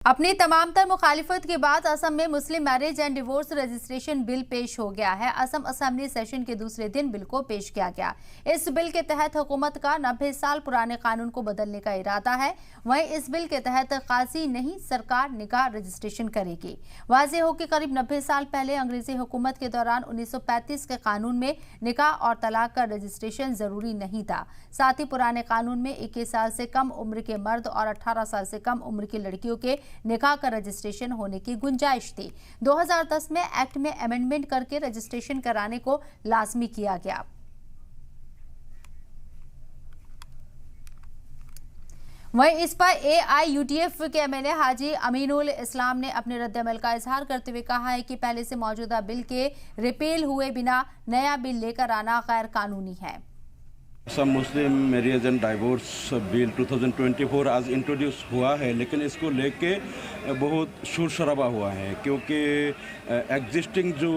अपनी तमामतर मुखालिफत के बाद असम में मुस्लिम marriage and divorce registration bill पेश हो गया है। असम असेंबली सेशन के दूसरे दिन बिल को पेश किया गया। इस बिल के तहत हुकूमत का 90 साल पुराने कानून को बदलने का इरादा है। वहीं इस बिल के तहत काजी नहीं सरकार निकाह रजिस्ट्रेशन करेगी। वाज़ेह हो कि करीब 90 साल पहले अंग्रेजी हुकूमत के दौरान 1935 के कानून में निकाह और तलाक का रजिस्ट्रेशन जरूरी नहीं था। साथ ही पुराने कानून में 21 साल से कम उम्र के मर्द और 18 साल से कम उम्र की लड़कियों के निकाह का रजिस्ट्रेशन होने की गुंजाइश थी। 2010 में एक्ट में अमेंडमेंट करके रजिस्ट्रेशन कराने को लाजमी किया गया। वहीं इस पर AIUDF के MLA हाजी अमीनुल इस्लाम ने अपने रद्द-ए-अमल का इजहार करते हुए कहा है कि पहले से मौजूदा बिल के रिपील हुए बिना नया बिल लेकर आना गैर कानूनी है। असम मुस्लिम मैरिज एंड डाइवोर्स बिल 2024 आज इंट्रोड्यूस हुआ है, लेकिन इसको लेके बहुत शोर शराबा हुआ है क्योंकि एग्जिस्टिंग जो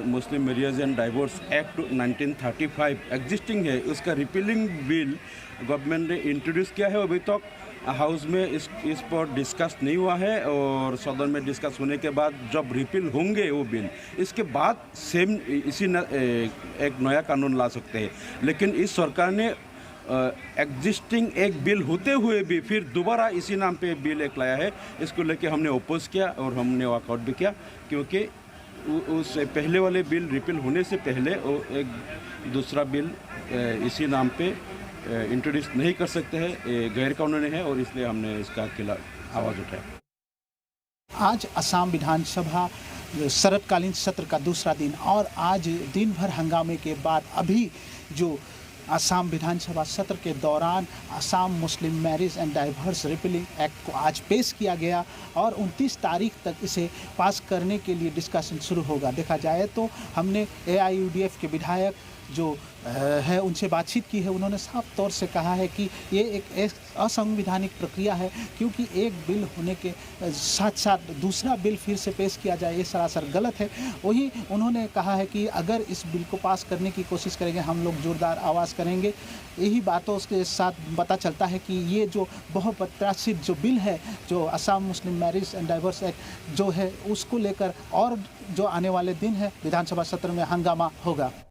मुस्लिम marriage and divorce act 1935 existing है, उसका रिपीलिंग बिल गवर्नमेंट ने इंट्रोड्यूस किया है। अभी तक हाउस में इस पर डिस्कस नहीं हुआ है और सदन में डिस्कस होने के बाद जब रिपील होंगे वो बिल, इसके बाद सेम एक नया कानून ला सकते हैं। लेकिन इस सरकार ने एग्जिस्टिंग एक बिल होते हुए भी फिर दोबारा इसी नाम पे बिल एक लाया है। इसको लेके हमने ओपोज किया और हमने वॉकआउट भी किया क्योंकि उस पहले वाले बिल रिपील होने से पहले वो एक दूसरा बिल इसी नाम पे इंट्रोड्यूस नहीं कर सकते हैं, गैर कानूनी है और इसलिए हमने इसका खिलाफ आवाज़ उठाया। आज असम विधानसभा शरतकालीन सत्र का दूसरा दिन और आज दिन भर हंगामे के बाद अभी जो असम विधानसभा सत्र के दौरान असम मुस्लिम marriage and divorce repealing act को आज पेश किया गया और 29 तारीख तक इसे पास करने के लिए डिस्कशन शुरू होगा। देखा जाए तो हमने AIUDF के विधायक जो है उनसे बातचीत की है। उन्होंने साफ तौर से कहा है कि ये एक असंवैधानिक प्रक्रिया है क्योंकि एक बिल होने के साथ साथ दूसरा बिल फिर से पेश किया जाए, ये सरासर गलत है। वहीं उन्होंने कहा है कि अगर इस बिल को पास करने की कोशिश करेंगे हम लोग जोरदार आवाज़ करेंगे। यही बातों के साथ पता चलता है कि ये जो बहुप्रत्याशित जो बिल है, जो असम मुस्लिम मैरिज एंड डाइवोर्स एक्ट जो है, उसको लेकर और जो आने वाले दिन है विधानसभा सत्र में हंगामा होगा।